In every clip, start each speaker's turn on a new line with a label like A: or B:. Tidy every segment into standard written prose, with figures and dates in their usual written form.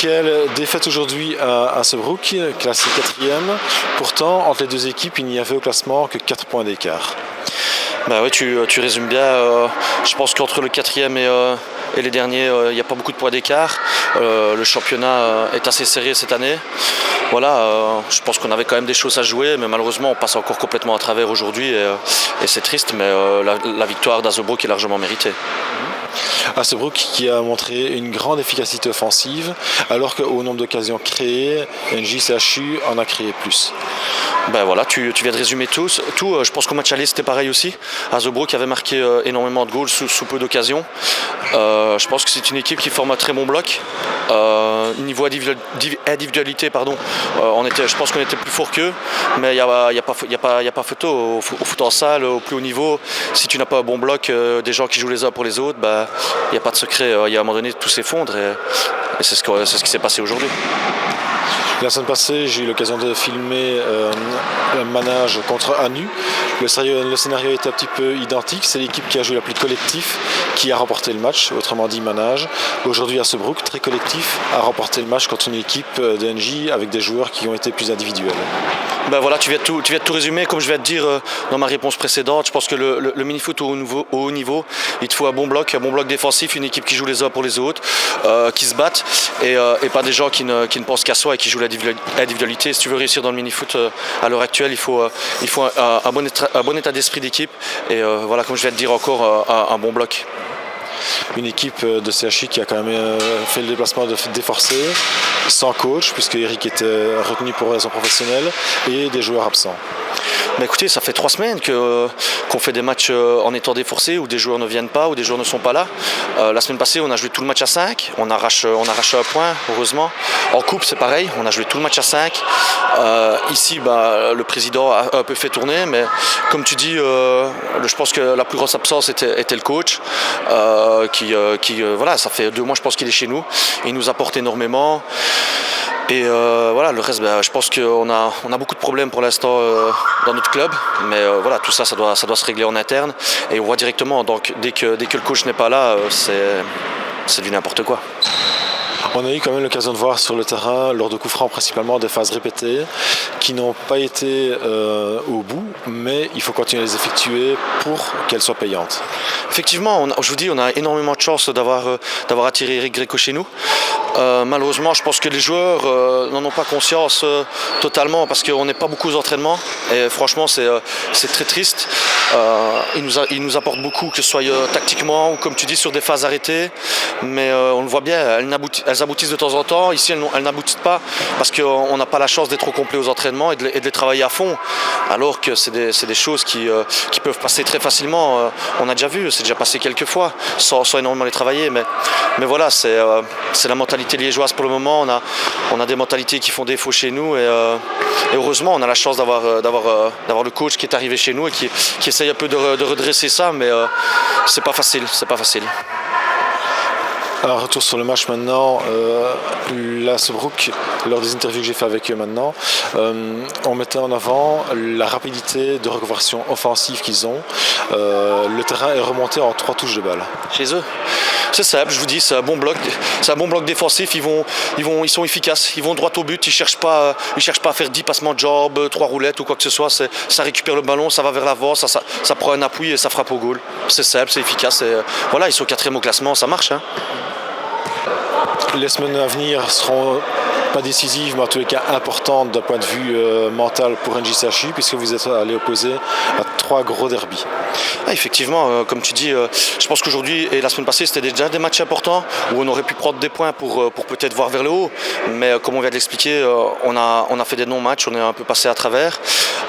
A: Michael, défaite aujourd'hui à Serbrook, classé 4e. Pourtant, entre les deux équipes, il n'y avait au classement que 4 points d'écart.
B: Bah oui, tu résumes bien. Je pense qu'entre le 4e et les derniers, il n'y a pas beaucoup de points d'écart. Le championnat est assez serré cette année. Voilà, je pense qu'on avait quand même des choses à jouer, mais malheureusement on passe encore complètement à travers aujourd'hui et c'est triste, mais la victoire d'Azebrook est largement méritée.
A: Azebrook qui a montré une grande efficacité offensive, alors qu'au nombre d'occasions créées, NJCHU en a créé plus.
B: Ben voilà, tu viens de résumer tout. Je pense qu'au match aller c'était pareil aussi. Azebrook avait marqué énormément de goals sous peu d'occasions. Je pense que c'est une équipe qui forme un très bon bloc. Niveau individualité, je pense qu'on était plus fort qu'eux, mais il n'y a pas photo. Au foot en salle, au plus haut niveau, si tu n'as pas un bon bloc, des gens qui jouent les uns pour les autres, il n'y a pas de secret. Il y a un moment donné, tout s'effondre et c'est ce qui s'est passé aujourd'hui.
A: La semaine passée, j'ai eu l'occasion de filmer un manage contre Anu. Le scénario était un petit peu identique. C'est l'équipe qui a joué la plus collectif qui a remporté le match, autrement dit manage. Aujourd'hui, Azebrook, très collectif, a remporté le match contre une équipe de NJ avec des joueurs qui ont été plus individuels.
B: Ben voilà, tu viens de tout résumer. Comme je viens de dire dans ma réponse précédente, je pense que le mini-foot au haut niveau, il te faut un bon bloc défensif, une équipe qui joue les uns pour les autres, qui se battent et pas des gens qui ne pensent qu'à soi et qui jouent l'individualité. Si tu veux réussir dans le mini-foot à l'heure actuelle, il faut un bon état d'esprit d'équipe et voilà, comme je viens de dire encore, un bon bloc.
A: Une équipe de CHI qui a quand même fait le déplacement des forcés, sans coach, puisque Eric était retenu pour raison professionnelle, et des joueurs absents.
B: Bah écoutez, ça fait 3 semaines qu'on fait des matchs en étant déforcés, où des joueurs ne viennent pas, où des joueurs ne sont pas là. La semaine passée, on a joué tout le match à 5, on arrache un point, heureusement. En coupe, c'est pareil, on a joué tout le match à 5. Ici, le président a un peu fait tourner, mais comme tu dis, je pense que la plus grosse absence était le coach, voilà, ça fait 2 mois, je pense qu'il est chez nous. Il nous apporte énormément. Et voilà, le reste, je pense qu'on a beaucoup de problèmes pour l'instant dans notre club, mais voilà, tout ça doit se régler en interne. Et on voit directement, donc dès que le coach n'est pas là, c'est du n'importe quoi.
A: On a eu quand même l'occasion de voir sur le terrain, lors de coups francs principalement, des phases répétées qui n'ont pas été au bout, mais il faut continuer à les effectuer pour qu'elles soient payantes.
B: Effectivement, je vous dis, on a énormément de chance d'avoir attiré Eric Greco chez nous. Malheureusement, je pense que les joueurs n'en ont pas conscience totalement parce qu'on n'est pas beaucoup aux entraînements et franchement, c'est très triste. Il nous apporte beaucoup, que ce soit tactiquement ou comme tu dis sur des phases arrêtées, mais on le voit bien, elles aboutissent de temps en temps. Ici, elles n'aboutissent pas parce qu'on n'a pas la chance d'être au complet aux entraînements et de les travailler à fond, alors que c'est des choses qui peuvent passer très facilement. On a déjà vu, c'est déjà passé quelques fois, sans énormément les travailler, mais voilà, c'est la mentalité liégeoise pour le moment. On a des mentalités qui font défaut chez nous et heureusement, on a la chance d'avoir le coach qui est arrivé chez nous et qui essaye un peu de redresser ça, mais c'est pas facile.
A: Alors, retour sur le match maintenant. Azebrook, lors des interviews que j'ai fait avec eux maintenant, on mettait en avant la rapidité de reconversion offensive qu'ils ont. Le terrain est remonté en 3 touches de balle.
B: Chez eux, c'est simple, je vous dis, c'est un bon bloc défensif. Ils sont efficaces, ils vont droit au but, ils cherchent pas à faire 10 passements de jambes, 3 roulettes ou quoi que ce soit. Ça récupère le ballon, ça va vers l'avant, ça prend un appui et ça frappe au goal. C'est simple, c'est efficace. Voilà, ils sont 4e au classement, ça marche.
A: Les semaines à venir seront pas décisives, mais en tous les cas importantes d'un point de vue mental pour NJCHU, puisque vous êtes allé opposer à 3 gros derbies.
B: Ah, effectivement, comme tu dis, je pense qu'aujourd'hui et la semaine passée, c'était déjà des matchs importants où on aurait pu prendre des points pour peut-être voir vers le haut. Mais comme on vient de l'expliquer, on a fait des non-matchs, on est un peu passé à travers.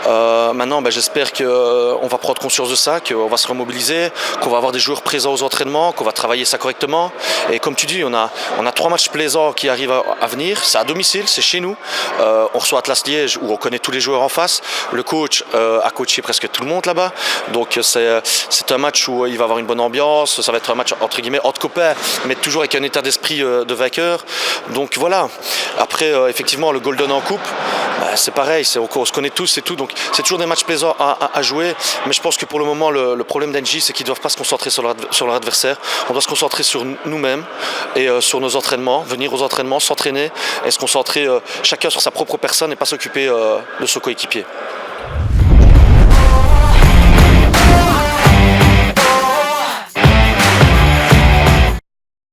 B: Maintenant, j'espère qu'on va prendre conscience de ça, qu'on va se remobiliser, qu'on va avoir des joueurs présents aux entraînements, qu'on va travailler ça correctement. Et comme tu dis, on a 3 matchs plaisants qui arrivent à venir. C'est à domicile, c'est chez nous. On reçoit Atlas Liège où on connaît tous les joueurs en face. Le coach a coaché presque tout le monde là-bas. Donc c'est un match où il va avoir une bonne ambiance. Ça va être un match entre guillemets entre copains, mais toujours avec un état d'esprit de vainqueur. Donc voilà. Après, effectivement, le Golden en coupe, c'est pareil, on se connaît tous et tout, donc c'est toujours des matchs plaisants à jouer, mais je pense que pour le moment le problème d'Engie, c'est qu'ils ne doivent pas se concentrer sur leur adversaire, on doit se concentrer sur nous-mêmes et sur nos entraînements, venir aux entraînements, s'entraîner et se concentrer chacun sur sa propre personne et pas s'occuper de son coéquipier.